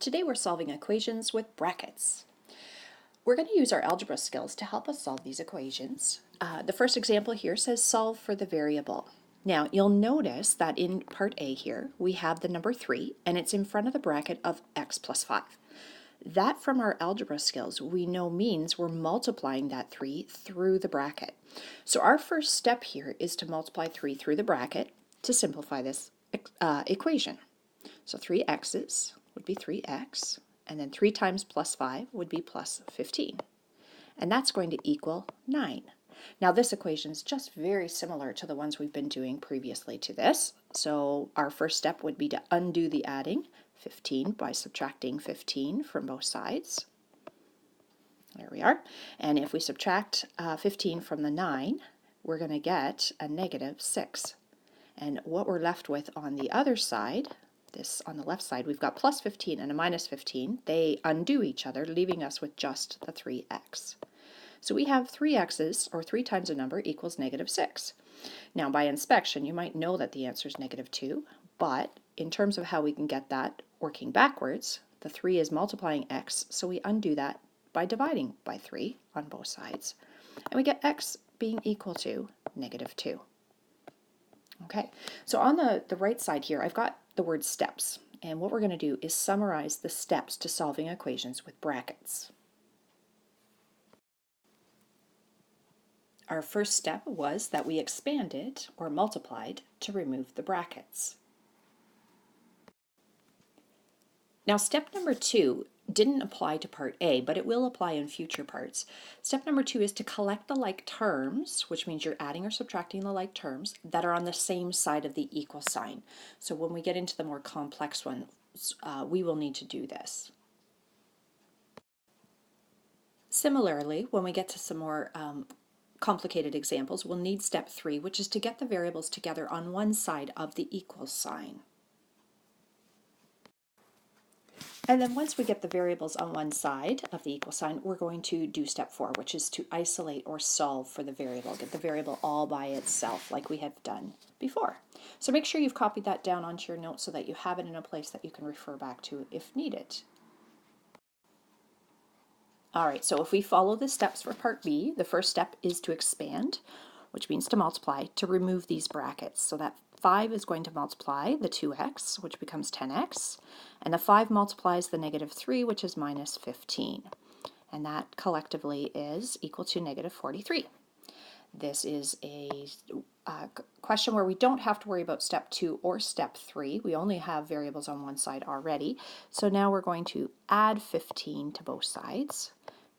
Today we're solving equations with brackets. We're going to use our algebra skills to help us solve these equations. The first example here says solve for the variable. Now you'll notice that in part A here we have the number 3 and it's in front of the bracket of x plus 5. That from our algebra skills we know means we're multiplying that 3 through the bracket. So our first step here is to multiply 3 through the bracket to simplify this equation. So 3x's would be 3x, and then 3 times plus 5 would be plus 15. And that's going to equal 9. Now this equation is just very similar to the ones we've been doing previously to this. So our first step would be to undo the adding 15 by subtracting 15 from both sides. There we are. And if we subtract 15 from the 9, we're going to get a negative 6. And what we're left with on the other side, on the left side, we've got plus 15 and a minus 15. They undo each other, leaving us with just the 3x. So we have 3x's, or 3 times a number, equals negative 6. Now by inspection, you might know that the answer is negative 2, but in terms of how we can get that working backwards, the 3 is multiplying x, so we undo that by dividing by 3 on both sides. And we get x being equal to negative 2. Okay, so on the right side here, I've got the word steps, and what we're going to do is summarize the steps to solving equations with brackets. Our first step was that we expanded or multiplied to remove the brackets. Now step number 2 didn't apply to part A, but it will apply in future parts. Step number 2 is to collect the like terms, which means you're adding or subtracting the like terms that are on the same side of the equal sign. So when we get into the more complex ones, we will need to do this. Similarly, when we get to some more complicated examples, we'll need step 3, which is to get the variables together on one side of the equal sign. And then once we get the variables on one side of the equal sign, we're going to do step 4, which is to isolate or solve for the variable. Get the variable all by itself like we have done before. So make sure you've copied that down onto your notes so that you have it in a place that you can refer back to if needed. Alright, so if we follow the steps for part B, the first step is to expand, which means to multiply, to remove these brackets. So that 5 is going to multiply the 2x, which becomes 10x, and the 5 multiplies the negative 3, which is minus 15. And that collectively is equal to negative 43. This is a question where we don't have to worry about step 2 or step 3. We only have variables on one side already. So now we're going to add 15 to both sides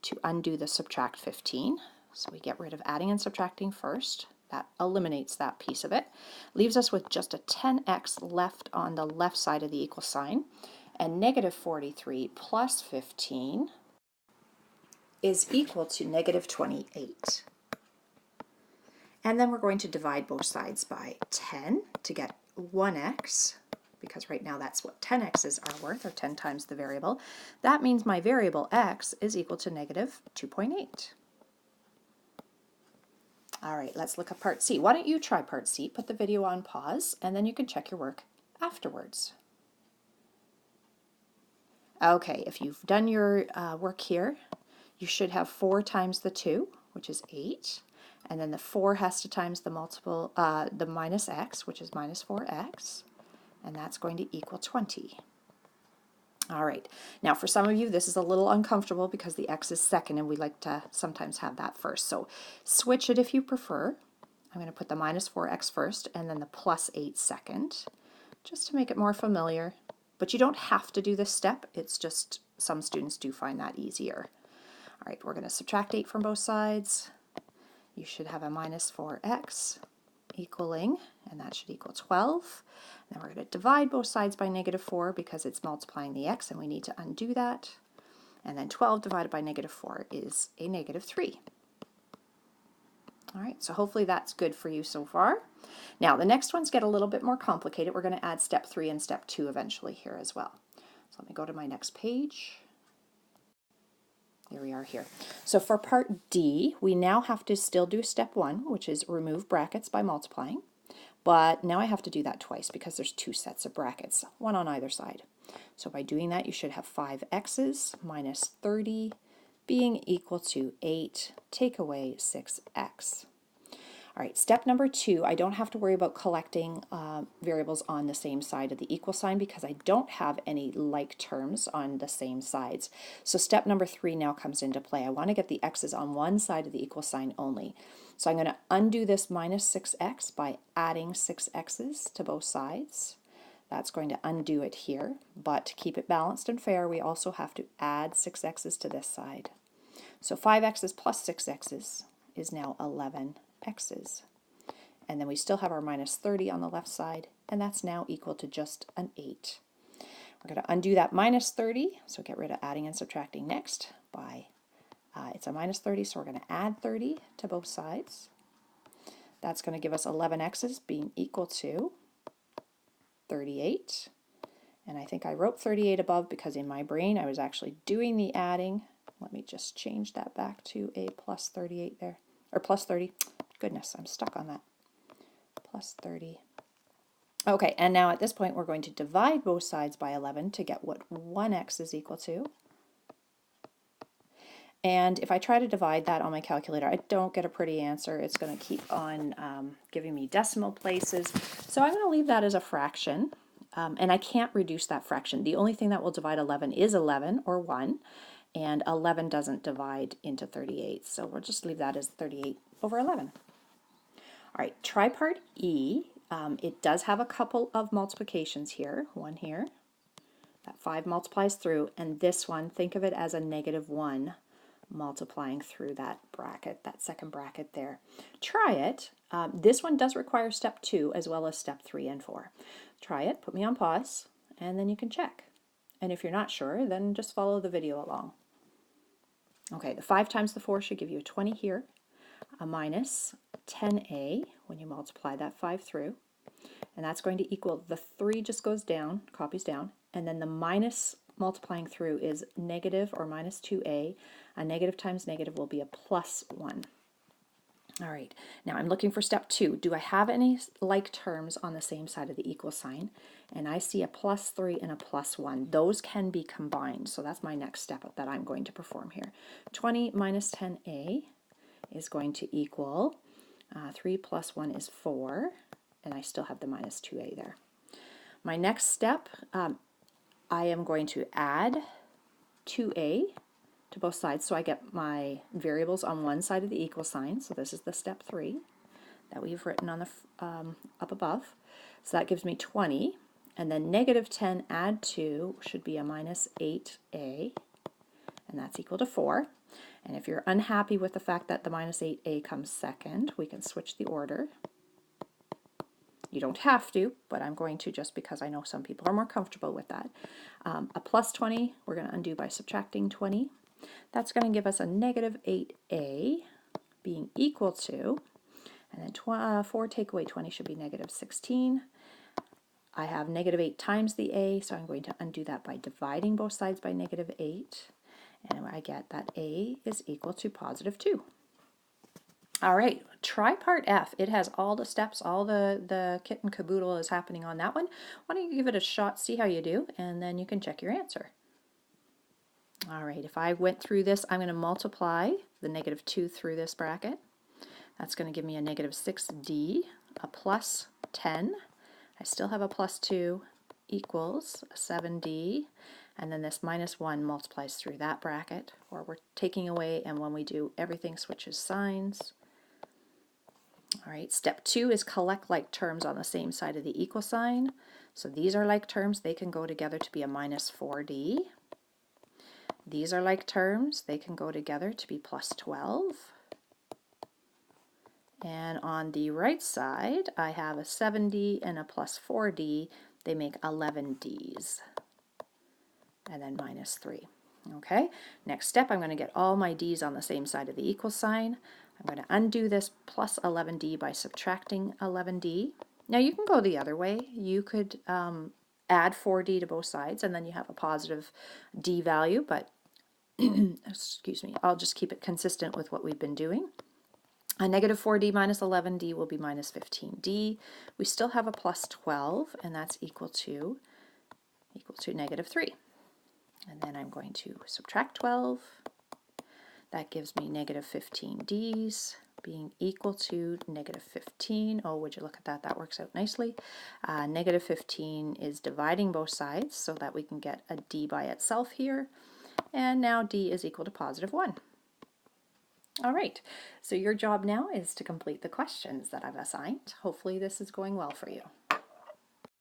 to undo the subtract 15. So we get rid of adding and subtracting first. That eliminates that piece of it. Leaves us with just a 10x left on the left side of the equal sign. And negative 43 plus 15 is equal to negative 28. And then we're going to divide both sides by 10 to get 1x, because right now that's what 10x's are worth, or 10 times the variable. That means my variable x is equal to negative 2.8. All right, let's look at part C. Why don't you try part C? Put the video on pause, and then you can check your work afterwards. Okay, if you've done your work here, you should have 4 times the 2, which is 8. And then the 4 has to times the multiple, the minus x, which is minus 4x. And that's going to equal 20. All right, now for some of you this is a little uncomfortable because the x is second and we like to sometimes have that first. So switch it if you prefer. I'm going to put the minus 4x first and then the plus 8 second, just to make it more familiar. But you don't have to do this step, it's just some students do find that easier. All right, we're going to subtract 8 from both sides. You should have a minus 4x equaling, and that should equal 12. Then we're going to divide both sides by negative 4 because it's multiplying the x and we need to undo that. And then 12 divided by negative 4 is a negative 3. All right, so hopefully that's good for you so far. Now the next ones get a little bit more complicated. We're going to add step 3 and step 2 eventually here as well. So let me go to my next page. Here we are here. So for part D, we now have to still do step 1, which is remove brackets by multiplying. But now I have to do that twice because there's 2 sets of brackets, one on either side. So by doing that, you should have 5x's minus 30 being equal to 8. Take away 6x. All right, step number 2, I don't have to worry about collecting variables on the same side of the equal sign because I don't have any like terms on the same sides. So step number 3 now comes into play. I want to get the x's on one side of the equal sign only. So I'm going to undo this minus 6x by adding 6x's to both sides. That's going to undo it here, but to keep it balanced and fair, we also have to add 6x's to this side. So 5x's plus 6x's is now 11x's. And then we still have our minus 30 on the left side, and that's now equal to just an 8. We're going to undo that minus 30, so get rid of adding and subtracting next by, it's a minus 30, so we're going to add 30 to both sides. That's going to give us 11x's being equal to 38. And I think I wrote 38 above because in my brain I was actually doing the adding. Let me just change that back to a plus 38 there, or plus 30. Goodness, I'm stuck on that. Plus 30. Okay, and now at this point we're going to divide both sides by 11 to get what 1x is equal to. And if I try to divide that on my calculator, I don't get a pretty answer. It's going to keep on giving me decimal places. So I'm going to leave that as a fraction. And I can't reduce that fraction. The only thing that will divide 11 is 11, or 1. And 11 doesn't divide into 38. So we'll just leave that as 38 over 11. All right, try part E. It does have a couple of multiplications here. One here. That 5 multiplies through. And this one, think of it as a -1 multiplying through that bracket, that second bracket there. Try it. This one does require step 2 as well as step 3 and 4. Try it, put me on pause, and then you can check. And if you're not sure, then just follow the video along. Okay, the 5 times the 4 should give you a 20 here, a minus 10a when you multiply that 5 through, and that's going to equal, the 3 just goes down, copies down, and then the minus multiplying through is negative or minus 2a. A negative times negative will be a plus 1. All right, now I'm looking for step 2. Do I have any like terms on the same side of the equal sign? And I see a plus 3 and a plus 1. Those can be combined, so that's my next step that I'm going to perform here. 20 minus 10a is going to equal 3 plus 1 is 4, and I still have the minus 2a there. My next step, I am going to add 2a to both sides, so I get my variables on one side of the equal sign. So this is the step 3 that we've written on the up above. So that gives me 20, and then negative 10 add 2 should be a minus 8a, and that's equal to 4. And if you're unhappy with the fact that the minus 8a comes second, we can switch the order. You don't have to, but I'm going to just because I know some people are more comfortable with that. A plus 20, we're going to undo by subtracting 20. That's going to give us a negative 8a being equal to, and then 4 take away 20 should be negative 16. I have negative 8 times the a, so I'm going to undo that by dividing both sides by negative 8. And I get that a is equal to positive 2. All right, try part F. It has all the steps, all the kit and caboodle is happening on that one. Why don't you give it a shot, see how you do, and then you can check your answer. All right, if I went through this, I'm going to multiply the negative 2 through this bracket. That's going to give me a negative 6d, a plus 10. I still have a plus 2 equals a 7d. And then this minus 1 multiplies through that bracket, or we're taking away, and when we do, everything switches signs. All right, step 2 is collect like terms on the same side of the equal sign. So these are like terms, they can go together to be a minus 4d. These are like terms, they can go together to be plus 12. And on the right side, I have a 7d and a plus 4d. They make 11d's. And then minus 3. Okay, next step, I'm going to get all my d's on the same side of the equal sign. I'm going to undo this plus 11d by subtracting 11d. Now you can go the other way. You could add 4d to both sides, and then you have a positive d value, but excuse me, I'll just keep it consistent with what we've been doing. A negative 4d minus 11d will be minus 15d. We still have a plus 12, and that's equal to equal to negative 3. And then I'm going to subtract 12. That gives me negative 15d's being equal to negative 15. Oh, would you look at that? That works out nicely. Negative 15 is dividing both sides so that we can get a d by itself here. And now d is equal to positive 1. All right, so your job now is to complete the questions that I've assigned. Hopefully this is going well for you.